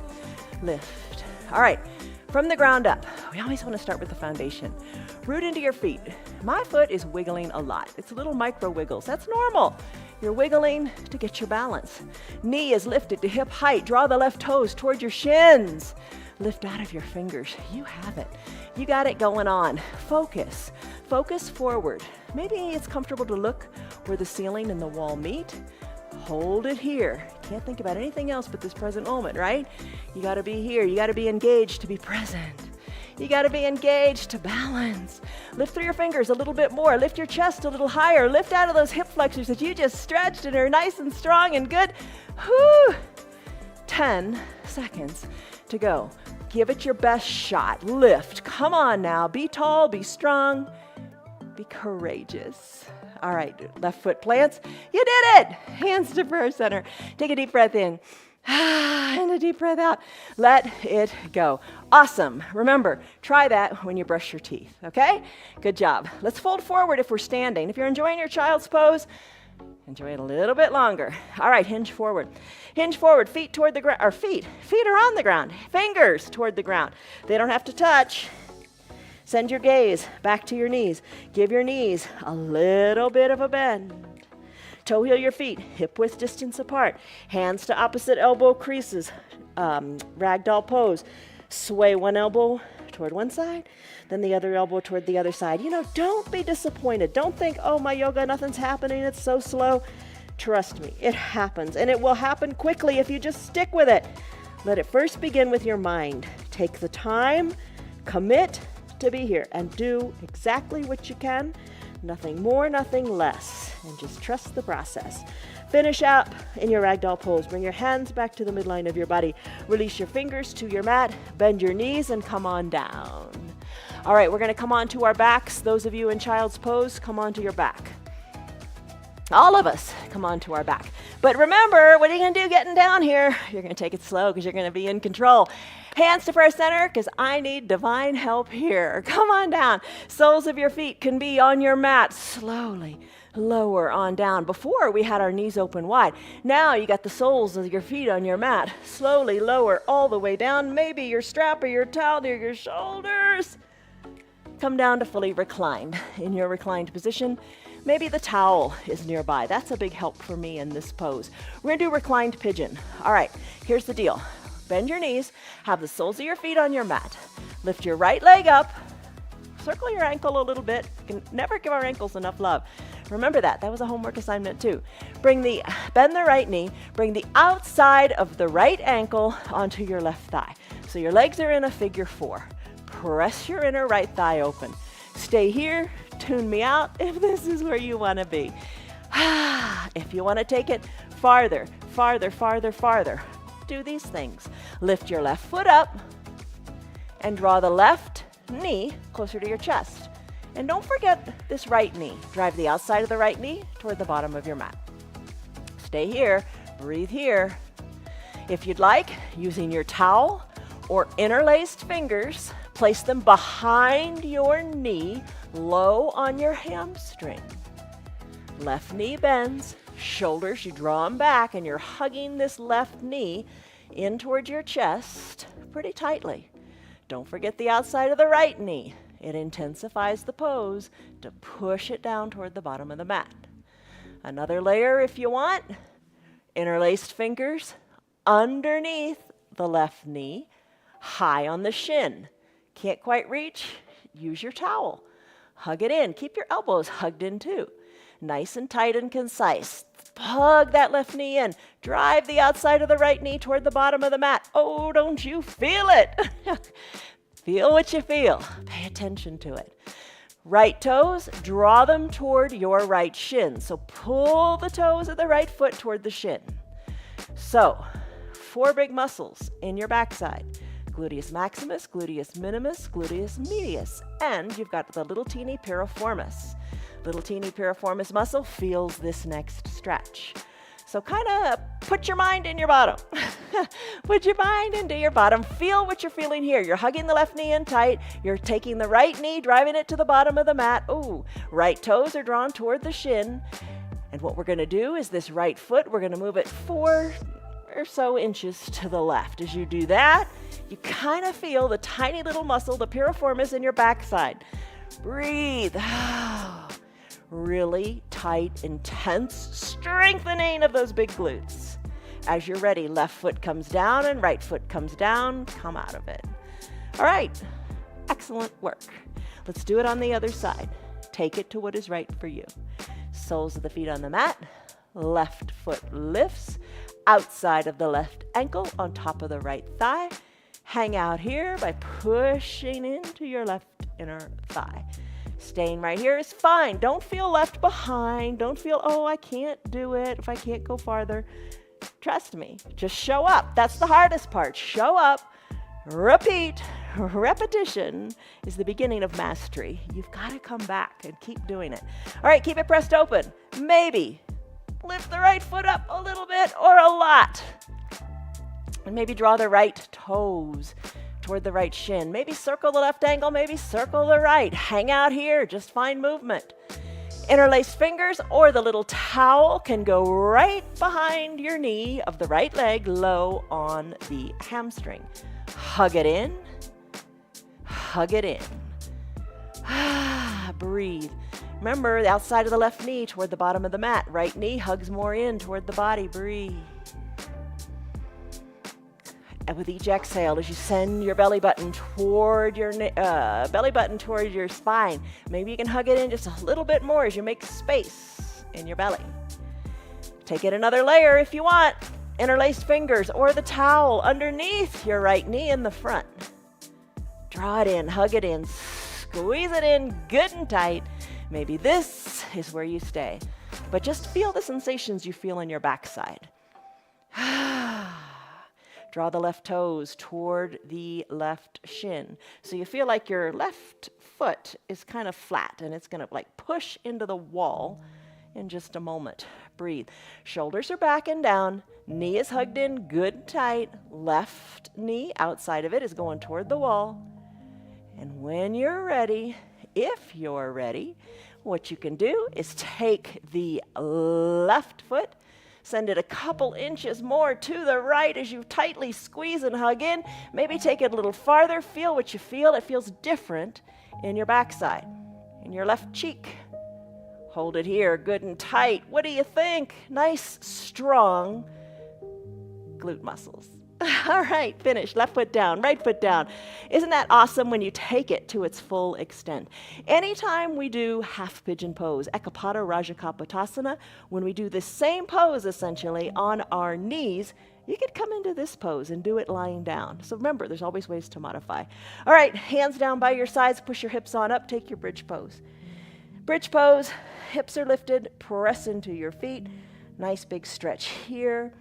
Lift. All right. From the ground up, we always want to start with the foundation. Root into your feet. My foot is wiggling a lot. It's little micro wiggles. That's normal. You're wiggling to get your balance. Knee is lifted to hip height. Draw the left toes toward your shins. Lift out of your fingers. You have it. You got it going on. Focus. Focus forward. Maybe it's comfortable to look where the ceiling and the wall meet. Hold it here. Can't think about anything else but this present moment, right? You got to be here. You got to be engaged to be present. You got to be engaged to balance. Lift through your fingers a little bit more. Lift your chest a little higher. Lift out of those hip flexors that you just stretched and are nice and strong and good. Whew. 10 seconds to go. Give it your best shot. Lift. Come on now. Be tall, be strong, be courageous. All right, left foot plants. You did it. Hands to prayer center. Take a deep breath in. And a deep breath out. Let it go. Awesome. Remember, try that when you brush your teeth, okay? Good job. Let's fold forward if we're standing. If you're enjoying your child's pose, enjoy it a little bit longer. All right, hinge forward. Hinge forward, feet toward the ground, or feet are on the ground, fingers toward the ground. They don't have to touch. Send your gaze back to your knees. Give your knees a little bit of a bend. Toe heel your feet, hip width distance apart. Hands to opposite elbow creases. Ragdoll pose. Sway one elbow toward one side, then the other elbow toward the other side. You know, don't be disappointed. Don't think, oh, my yoga, nothing's happening. It's so slow. Trust me, it happens, and it will happen quickly if you just stick with it. Let it first begin with your mind. Take the time, commit to be here and do exactly what you can. Nothing more, nothing less. And just trust the process. Finish up in your ragdoll pose. Bring your hands back to the midline of your body. Release your fingers to your mat. Bend your knees and come on down. All right, we're going to come on to our backs. Those of you in child's pose, come on to your back. All of us come on to our back. But remember, what are you going to do getting down here? You're going to take it slow because you're going to be in control. Hands to prayer center because I need divine help here. Come on down. Soles of your feet can be on your mat. Slowly lower on down. Before, we had our knees open wide. Now you got the soles of your feet on your mat. Slowly lower all the way down. Maybe your strap or your towel near your shoulders. Come down to fully reclined. In your reclined position, maybe the towel is nearby. That's a big help for me in this pose. We're going to do reclined pigeon. All right, here's the deal. Bend your knees. Have the soles of your feet on your mat. Lift your right leg up. Circle your ankle a little bit. We can never give our ankles enough love. Remember that. That was a homework assignment too. Bend the right knee. Bring the outside of the right ankle onto your left thigh. So your legs are in a figure 4. Press your inner right thigh open. Stay here. Tune me out if this is where you want to be. If you want to take it farther, farther, farther, farther, do these things. Lift your left foot up and draw the left knee closer to your chest. And don't forget this right knee. Drive the outside of the right knee toward the bottom of your mat. Stay here. Breathe here. If you'd like, using your towel or interlaced fingers, place them behind your knee, low on your hamstring. Left knee bends, shoulders, you draw them back, and you're hugging this left knee in towards your chest pretty tightly. Don't forget the outside of the right knee. It intensifies the pose to push it down toward the bottom of the mat. Another layer if you want. Interlaced fingers underneath the left knee, high on the shin. Can't quite reach? Use your towel. Hug it in. Keep your elbows hugged in too. Nice and tight and concise. Hug that left knee in. Drive the outside of the right knee toward the bottom of the mat. Oh, don't you feel it? Feel what you feel. Pay attention to it. Right toes, draw them toward your right shin. So pull the toes of the right foot toward the shin. So, 4 big muscles in your backside. Gluteus maximus, gluteus minimus, gluteus medius. And you've got the little teeny piriformis. Little teeny piriformis muscle feels this next stretch. So kind of put your mind in your bottom. Put your mind into your bottom. Feel what you're feeling here. You're hugging the left knee in tight. You're taking the right knee, driving it to the bottom of the mat. Ooh, right toes are drawn toward the shin. And what we're going to do is this right foot, we're going to move it 4 or so inches to the left. As you do that, you kind of feel the tiny little muscle, the piriformis in your backside. Breathe. Really tight, intense strengthening of those big glutes. As you're ready, left foot comes down and right foot comes down. Come out of it. All right. Excellent work. Let's do it on the other side. Take it to what is right for you. Soles of the feet on the mat. Left foot lifts. Outside of the left ankle on top of the right thigh. Hang out here by pushing into your left inner thigh. Staying right here is fine. Don't feel left behind. Don't feel, oh, I can't do it if I can't go farther. Trust me. Just show up. That's the hardest part. Show up. Repeat. Repetition is the beginning of mastery. You've got to come back and keep doing it. All right, keep it pressed open. Maybe lift the right foot up a little bit or a lot. And maybe draw the right toes toward the right shin. Maybe circle the left ankle, maybe circle the right. Hang out here, just find movement. Interlaced fingers or the little towel can go right behind your knee of the right leg, low on the hamstring. Hug it in. Hug it in. Breathe. Remember, the outside of the left knee toward the bottom of the mat. Right knee hugs more in toward the body. Breathe. And with each exhale, as you send your belly button toward your spine, maybe you can hug it in just a little bit more as you make space in your belly. Take it another layer if you want. Interlaced fingers or the towel underneath your right knee in the front. Draw it in, hug it in. Squeeze it in good and tight. Maybe this is where you stay. But just feel the sensations you feel in your backside. Draw the left toes toward the left shin. So you feel like your left foot is kind of flat and it's going to like push into the wall in just a moment. Breathe. Shoulders are back and down. Knee is hugged in good and tight. Left knee outside of it is going toward the wall. And when you're ready, if you're ready, what you can do is take the left foot, send it a couple inches more to the right as you tightly squeeze and hug in. Maybe take it a little farther. Feel what you feel. It feels different in your backside, in your left cheek. Hold it here, good and tight. What do you think? Nice, strong glute muscles. All right, finish. Left foot down, right foot down. Isn't that awesome when you take it to its full extent? Anytime we do half pigeon pose, Ekapada Rajakapotasana, when we do the same pose essentially on our knees, you could come into this pose and do it lying down. So remember, there's always ways to modify. All right, hands down by your sides, push your hips on up, take your bridge pose. Bridge pose, hips are lifted, press into your feet. Nice big stretch here.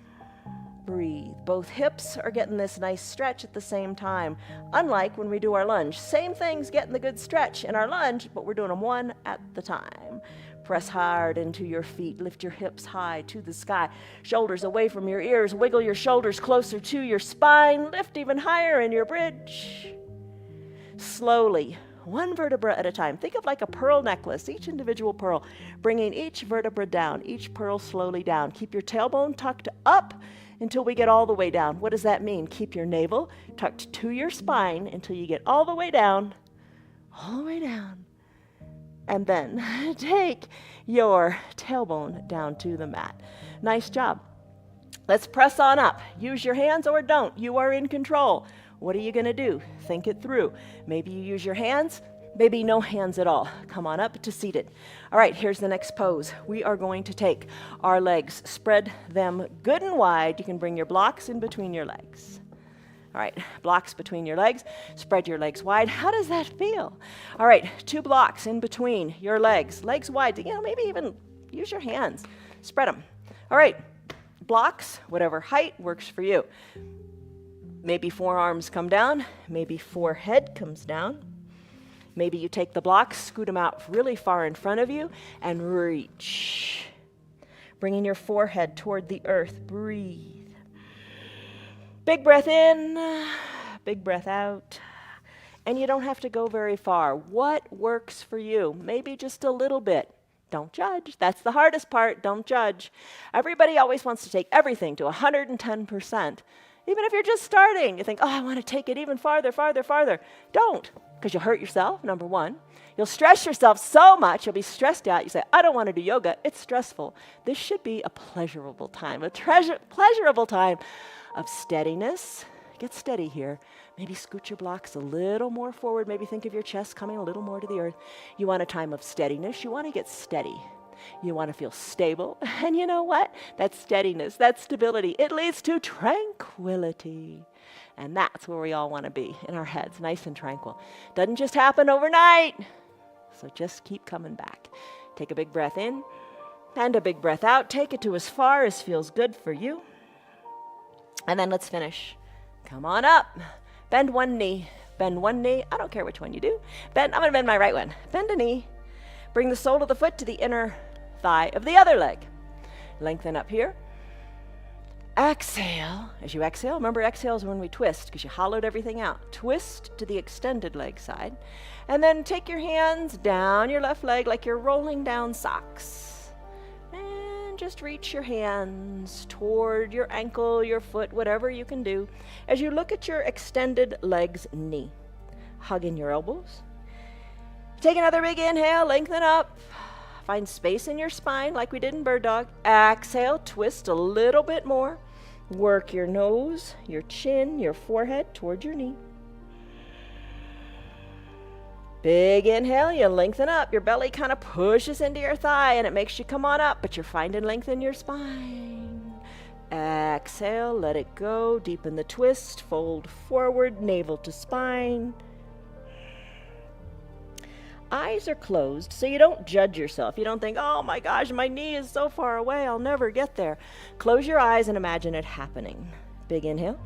Breathe. Both hips are getting this nice stretch at the same time. Unlike when we do our lunge. Same thing's getting the good stretch in our lunge, but we're doing them one at the time. Press hard into your feet. Lift your hips high to the sky. Shoulders away from your ears. Wiggle your shoulders closer to your spine. Lift even higher in your bridge. Slowly, one vertebra at a time. Think of like a pearl necklace, each individual pearl, bringing each vertebra down, each pearl slowly down. Keep your tailbone tucked up until we get all the way down. What does that mean? Keep your navel tucked to your spine until you get all the way down, and then take your tailbone down to the mat. Nice job. Let's press on up. Use your hands or don't. You are in control. What are you going to do? Think it through. Maybe you use your hands, maybe no hands at all. Come on up to seated. All right, here's the next pose. We are going to take our legs, spread them good and wide. You can bring your blocks in between your legs. All right, blocks between your legs. Spread your legs wide. How does that feel? All right, 2 blocks in between your legs. Legs wide. You know, maybe even use your hands. Spread them. All right, blocks, whatever height works for you. Maybe forearms come down. Maybe forehead comes down. Maybe you take the blocks, scoot them out really far in front of you, and reach. Bringing your forehead toward the earth. Breathe. Big breath in, big breath out. And you don't have to go very far. What works for you? Maybe just a little bit. Don't judge. That's the hardest part. Don't judge. Everybody always wants to take everything to 110%. Even if you're just starting, you think, oh, I want to take it even farther, farther, farther. Don't, because you'll hurt yourself, number one. You'll stress yourself so much, you'll be stressed out. You say, I don't want to do yoga. It's stressful. This should be a pleasurable time, a pleasurable time of steadiness. Get steady here. Maybe scoot your blocks a little more forward. Maybe think of your chest coming a little more to the earth. You want a time of steadiness. You want to get steady. You want to feel stable. And you know what? That steadiness, that stability, it leads to tranquility. And that's where we all want to be, in our heads, nice and tranquil. Doesn't just happen overnight. So just keep coming back. Take a big breath in and a big breath out. Take it to as far as feels good for you. And then let's finish. Come on up. Bend one knee. Bend one knee. I don't care which one you do. I'm going to bend my right one. Bend a knee. Bring the sole of the foot to the inner thigh of the other leg. Lengthen up here. Exhale. As you exhale, remember exhale is when we twist because you hollowed everything out. Twist to the extended leg side. And then take your hands down your left leg like you're rolling down socks. And just reach your hands toward your ankle, your foot, whatever you can do. As you look at your extended leg's knee, hug in your elbows. Take another big inhale, lengthen up. Find space in your spine like we did in bird dog. Exhale, twist a little bit more. Work your nose, your chin, your forehead toward your knee. Big inhale, you lengthen up. Your belly kind of pushes into your thigh and it makes you come on up, but you're finding length in your spine. Exhale, let it go. Deepen the twist, fold forward, navel to spine. Eyes are closed, so you don't judge yourself. You don't think, oh my gosh, my knee is so far away, I'll never get there. Close your eyes and imagine it happening. Big inhale,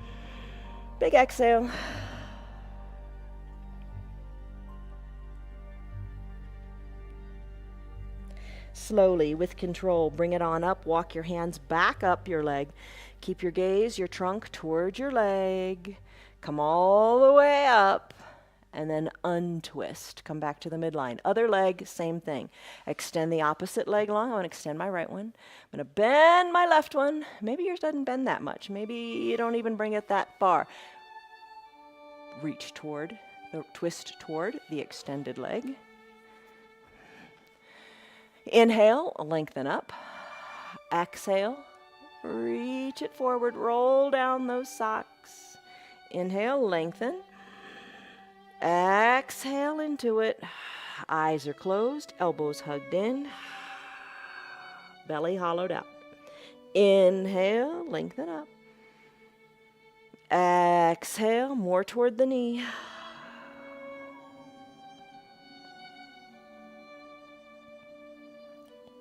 big exhale. Slowly, with control, bring it on up. Walk your hands back up your leg. Keep your gaze, your trunk toward your leg. Come all the way up. And then untwist. Come back to the midline. Other leg, same thing. Extend the opposite leg long. I want to extend my right one. I'm going to bend my left one. Maybe yours doesn't bend that much. Maybe you don't even bring it that far. Reach toward, twist toward the extended leg. Inhale, lengthen up. Exhale, reach it forward, roll down those socks. Inhale, lengthen. Exhale into it. Eyes are closed, elbows hugged in, belly hollowed out. Inhale, lengthen up. Exhale, more toward the knee.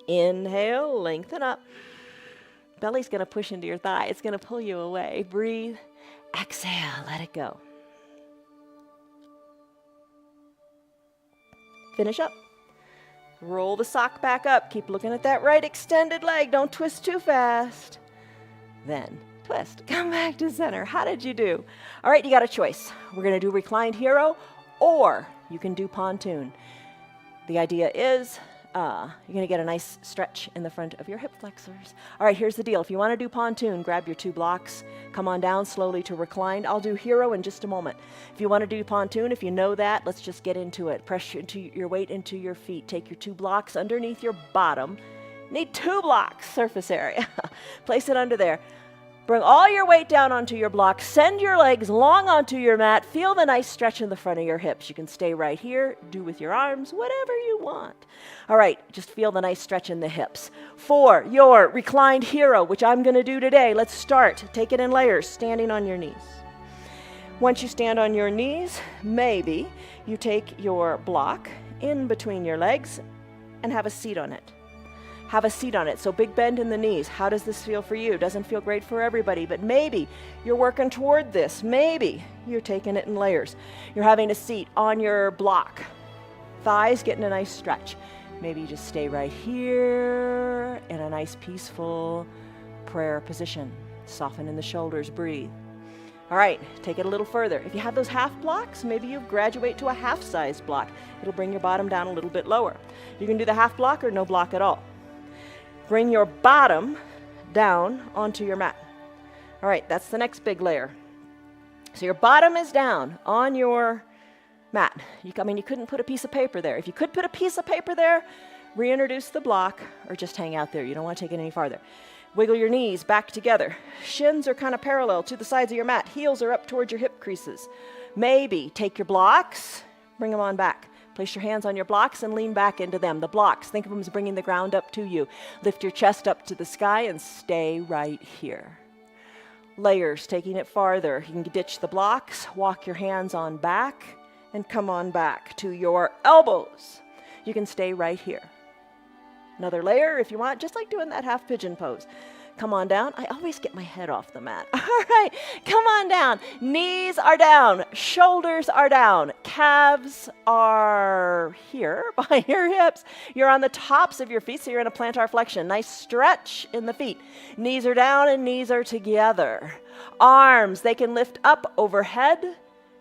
Inhale, lengthen up. Belly's going to push into your thigh. It's going to pull you away. Breathe. Exhale, let it go. Finish up. Roll the sock back up. Keep looking at that right extended leg. Don't twist too fast. Then twist. Come back to center. How did you do? All right, you got a choice. We're going to do reclined hero, or you can do pontoon. The idea is you're going to get a nice stretch in the front of your hip flexors. All right, here's the deal. If you want to do pontoon, grab your 2 blocks. Come on down slowly to reclined. I'll do hero in just a moment. If you want to do pontoon, if you know that, let's just get into it. Press your weight into your feet. Take your 2 blocks underneath your bottom. Need 2 blocks surface area. Place it under there. Bring all your weight down onto your block. Send your legs long onto your mat. Feel the nice stretch in the front of your hips. You can stay right here, do with your arms, whatever you want. All right, just feel the nice stretch in the hips. For your reclined hero, which I'm going to do today, let's start. Take it in layers, standing on your knees. Once you stand on your knees, maybe you take your block in between your legs and have a seat on it. Have a seat on it. So big bend in the knees. How does this feel for you? Doesn't feel great for everybody, but maybe you're working toward this. Maybe you're taking it in layers. You're having a seat on your block. Thighs getting a nice stretch. Maybe you just stay right here in a nice peaceful prayer position. Soften in the shoulders, breathe. All right, take it a little further. If you have those half blocks, maybe you graduate to a half-size block. It'll bring your bottom down a little bit lower. You can do the half block or no block at all. Bring your bottom down onto your mat. All right, that's the next big layer. So your bottom is down on your mat. You couldn't put a piece of paper there. If you could put a piece of paper there, reintroduce the block or just hang out there. You don't want to take it any farther. Wiggle your knees back together. Shins are kind of parallel to the sides of your mat. Heels are up towards your hip creases. Maybe take your blocks, bring them on back. Place your hands on your blocks and lean back into them. The blocks, think of them as bringing the ground up to you. Lift your chest up to the sky and stay right here. Layers, taking it farther. You can ditch the blocks, walk your hands on back, and come on back to your elbows. You can stay right here. Another layer if you want, just like doing that half pigeon pose. Come on down. I always get my head off the mat. All right, come on down. Knees are down. Shoulders are down. Calves are here by your hips. You're on the tops of your feet, so you're in a plantar flexion. Nice stretch in the feet. Knees are down and knees are together. Arms, they can lift up overhead.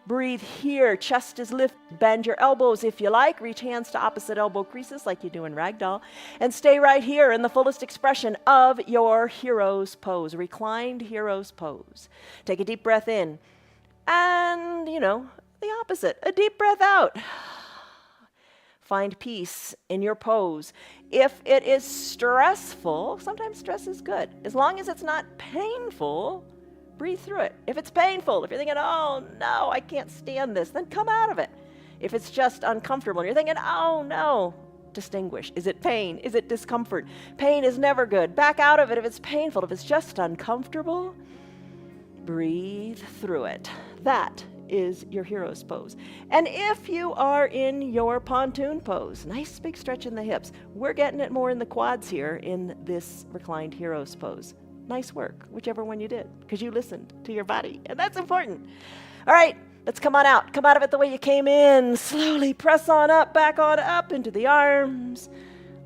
Breathe here. Chest is lifted. Bend your elbows if you like. Reach hands to opposite elbow creases like you do in ragdoll. And stay right here in the fullest expression of your hero's pose. Reclined hero's pose. Take a deep breath in. And, the opposite. A deep breath out. Find peace in your pose. If it is stressful, sometimes stress is good. As long as it's not painful, breathe through it. If it's painful, if you're thinking, oh no, I can't stand this, then come out of it. If it's just uncomfortable and you're thinking, oh no, distinguish. Is it pain? Is it discomfort? Pain is never good. Back out of it if it's painful. If it's just uncomfortable, breathe through it. That is your hero's pose. And if you are in your pontoon pose, nice big stretch in the hips. We're getting it more in the quads here in this reclined hero's pose. Nice work, whichever one you did, because you listened to your body, and that's important. All right, let's come on out. Come out of it the way you came in. Slowly press on up, back on up into the arms.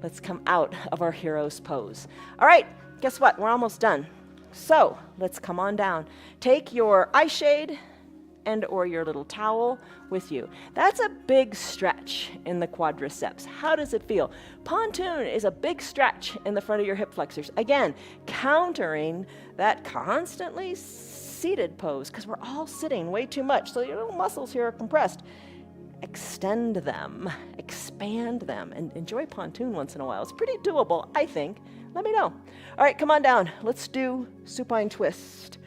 Let's come out of our hero's pose. All right, guess what? We're almost done. So let's come on down. Take your eye shade and or your little towel with you. That's a big stretch in the quadriceps. How does it feel? Pontoon is a big stretch in the front of your hip flexors. Again, countering that constantly seated pose because we're all sitting way too much. So your little muscles here are compressed. Extend them, expand them, and enjoy pontoon once in a while. It's pretty doable, I think. Let me know. All right, come on down. Let's do supine twist.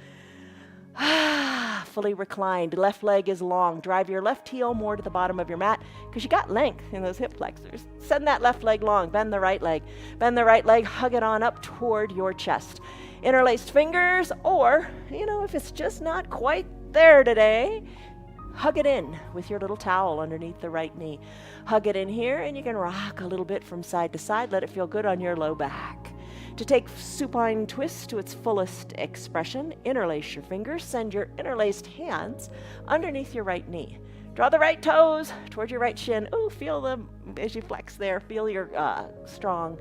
Fully reclined. Left leg is long. Drive your left heel more to the bottom of your mat because you got length in those hip flexors. Send that left leg long. Bend the right leg. Bend the right leg. Hug it on up toward your chest. Interlaced fingers, or, if it's just not quite there today, hug it in with your little towel underneath the right knee. Hug it in here, and you can rock a little bit from side to side. Let it feel good on your low back. To take supine twist to its fullest expression, interlace your fingers. Send your interlaced hands underneath your right knee. Draw the right toes towards your right shin. Ooh, feel them as you flex there. Feel your strong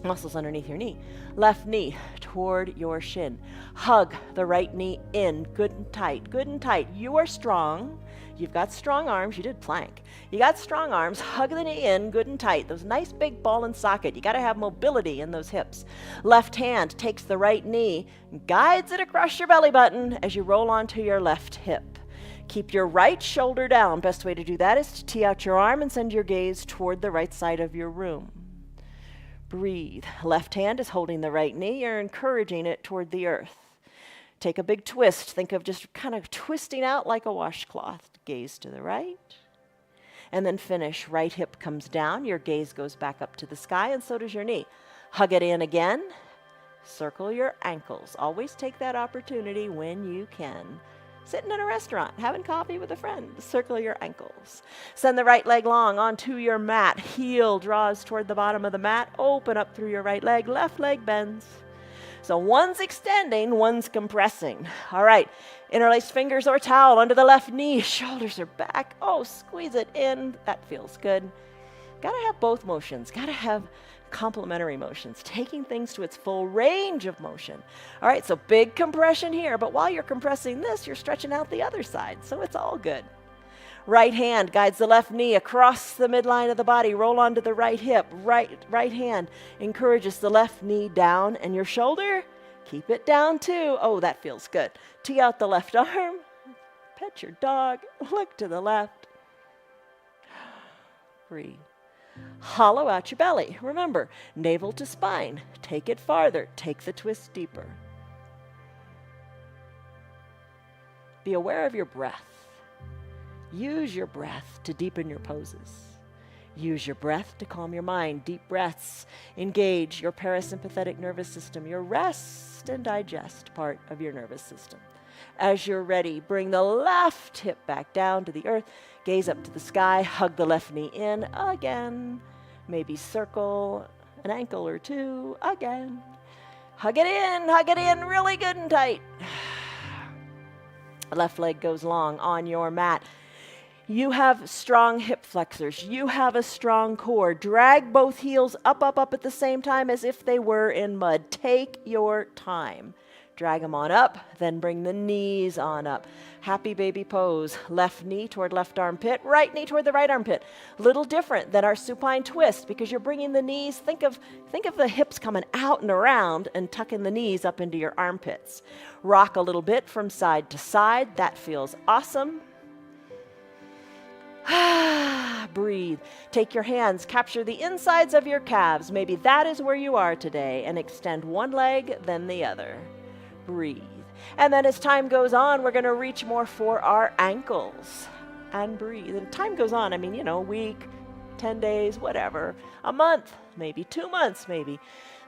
muscles underneath your knee. Left knee toward your shin. Hug the right knee in, good and tight, good and tight. You are strong. You've got strong arms. You did plank. You got strong arms. Hug the knee in, good and tight. Those nice big ball and socket. You got to have mobility in those hips. Left hand takes the right knee, guides it across your belly button as you roll onto your left hip. Keep your right shoulder down. Best way to do that is to tee out your arm and send your gaze toward the right side of your room. Breathe. Left hand is holding the right knee. You're encouraging it toward the earth. Take a big twist. Think of just kind of twisting out like a washcloth. Gaze to the right. And then finish. Right hip comes down. Your gaze goes back up to the sky, and so does your knee. Hug it in again. Circle your ankles. Always take that opportunity when you can. Sitting in a restaurant, having coffee with a friend. Circle your ankles. Send the right leg long onto your mat. Heel draws toward the bottom of the mat. Open up through your right leg. Left leg bends. So one's extending, one's compressing. All right, interlaced fingers or towel under the left knee. Shoulders are back. Oh, squeeze it in. That feels good. Got to have both motions. Got to have complementary motions, taking things to its full range of motion. All right, so big compression here, but while you're compressing this, you're stretching out the other side, so it's all good. Right hand guides the left knee across the midline of the body. Roll onto the right hip. Right hand encourages the left knee down, and your shoulder, keep it down too. Oh, that feels good. Tee out the left arm. Pet your dog. Look to the left. Breathe. Hollow out your belly. Remember, navel to spine. Take it farther. Take the twist deeper. Be aware of your breath. Use your breath to deepen your poses. Use your breath to calm your mind. Deep breaths engage your parasympathetic nervous system, your rest and digest part of your nervous system. As you're ready, bring the left hip back down to the earth. Gaze up to the sky. Hug the left knee in again. Maybe circle an ankle or two again. Hug it in really good and tight. Left leg goes long on your mat. You have strong hip flexors. You have a strong core. Drag both heels up at the same time as if they were in mud. Take your time. Drag them on up, then bring the knees on up. Happy baby pose. Left knee toward left armpit, right knee toward the right armpit. Little different than our supine twist because you're bringing the knees. Think of the hips coming out and around and tucking the knees up into your armpits. Rock a little bit from side to side. That feels awesome. Breathe. Take your hands, capture the insides of your calves. Maybe that is where you are today, and extend one leg, then the other. Breathe. And then as time goes on, we're going to reach more for our ankles. And breathe. And time goes on, a week, 10 days, whatever. A month, maybe 2 months, maybe.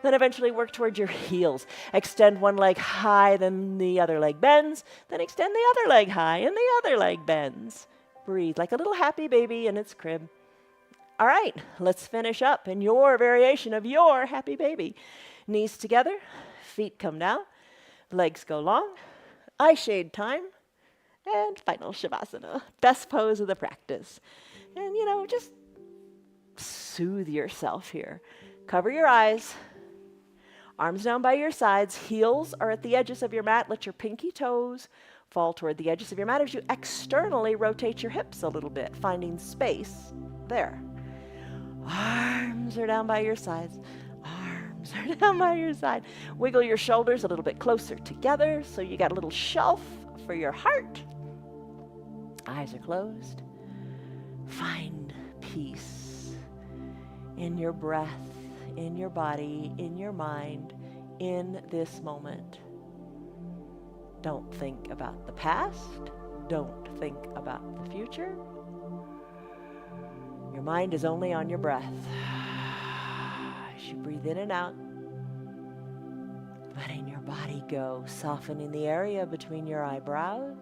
Then eventually work towards your heels. Extend one leg high, then the other leg bends. Then extend the other leg high, and the other leg bends. Breathe like a little happy baby in its crib. All right, let's finish up in your variation of your happy baby. Knees together, feet come down, legs go long, eye shade time, and final Shavasana. Best pose of the practice. And, just soothe yourself here. Cover your eyes. Arms down by your sides. Heels are at the edges of your mat. Let your pinky toes fall toward the edges of your mat as you externally rotate your hips a little bit, finding space there. Arms are down by your sides. Arms are down by your side. Wiggle your shoulders a little bit closer together so you got a little shelf for your heart. Eyes are closed. Find peace in your breath, in your body, in your mind, in this moment. Don't think about the past. Don't think about the future. Your mind is only on your breath. As you breathe in and out, letting your body go, softening the area between your eyebrows.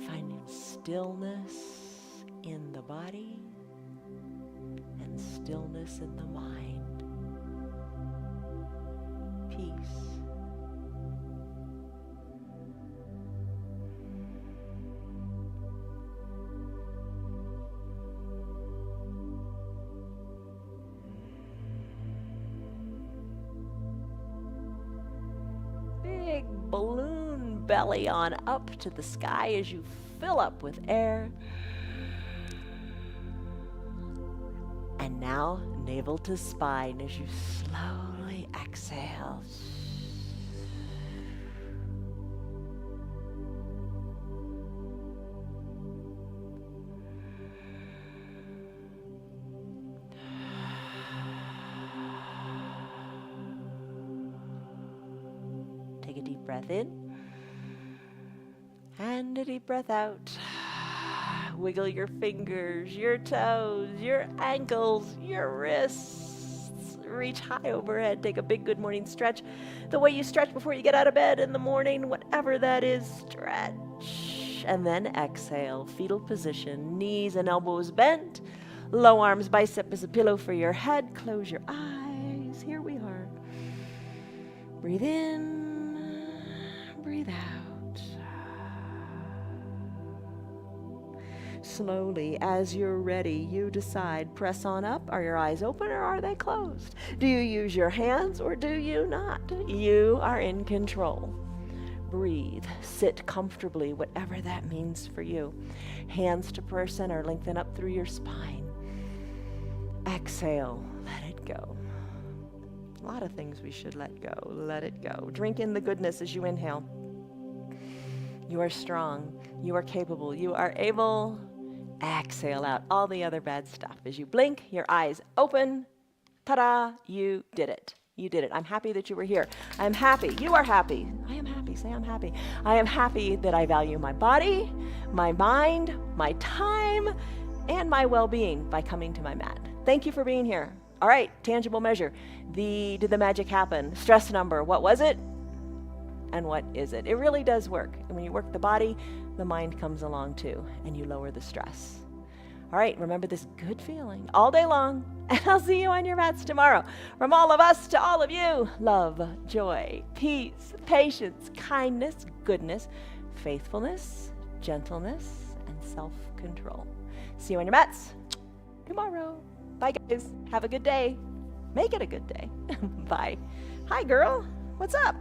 Finding stillness in the body and stillness in the mind. Peace. Big balloon belly on up to the sky as you fill up with air. And now navel to spine as you slowly exhale. Take a deep breath in and a deep breath out. Wiggle your fingers, your toes, your ankles, your wrists. Reach high overhead. Take a big good morning stretch. The way you stretch before you get out of bed in the morning, whatever that is, stretch. And then exhale, fetal position, knees and elbows bent. Low arms, bicep as a pillow for your head. Close your eyes. Here we are. Breathe in, breathe out. Slowly, as you're ready, you decide, press on up. Are your eyes open or are they closed? Do you use your hands or do you not? You are in control. Breathe, sit comfortably, whatever that means for you. Hands to prayer center, lengthen up through your spine. Exhale, let it go. A lot of things we should let go. Let it go. Drink in the goodness as you inhale. You are strong. You are capable. You are able. Exhale out all the other bad stuff. As you blink, your eyes open. Ta-da! You did it. You did it. I'm happy that you were here. I'm happy. You are happy. I am happy. Say I'm happy. I am happy that I value my body, my mind, my time, and my well-being by coming to my mat. Thank you for being here. All right, tangible measure. Did the magic happen? Stress number. What was it? And what is it? It really does work. And when you work the body, the mind comes along too, and you lower the stress. All right, remember this good feeling all day long, and I'll see you on your mats tomorrow. From all of us to all of you, love, joy, peace, patience, kindness, goodness, faithfulness, gentleness, and self-control. See you on your mats tomorrow. Bye, guys. Have a good day. Make it a good day. Bye. Hi, girl. What's up?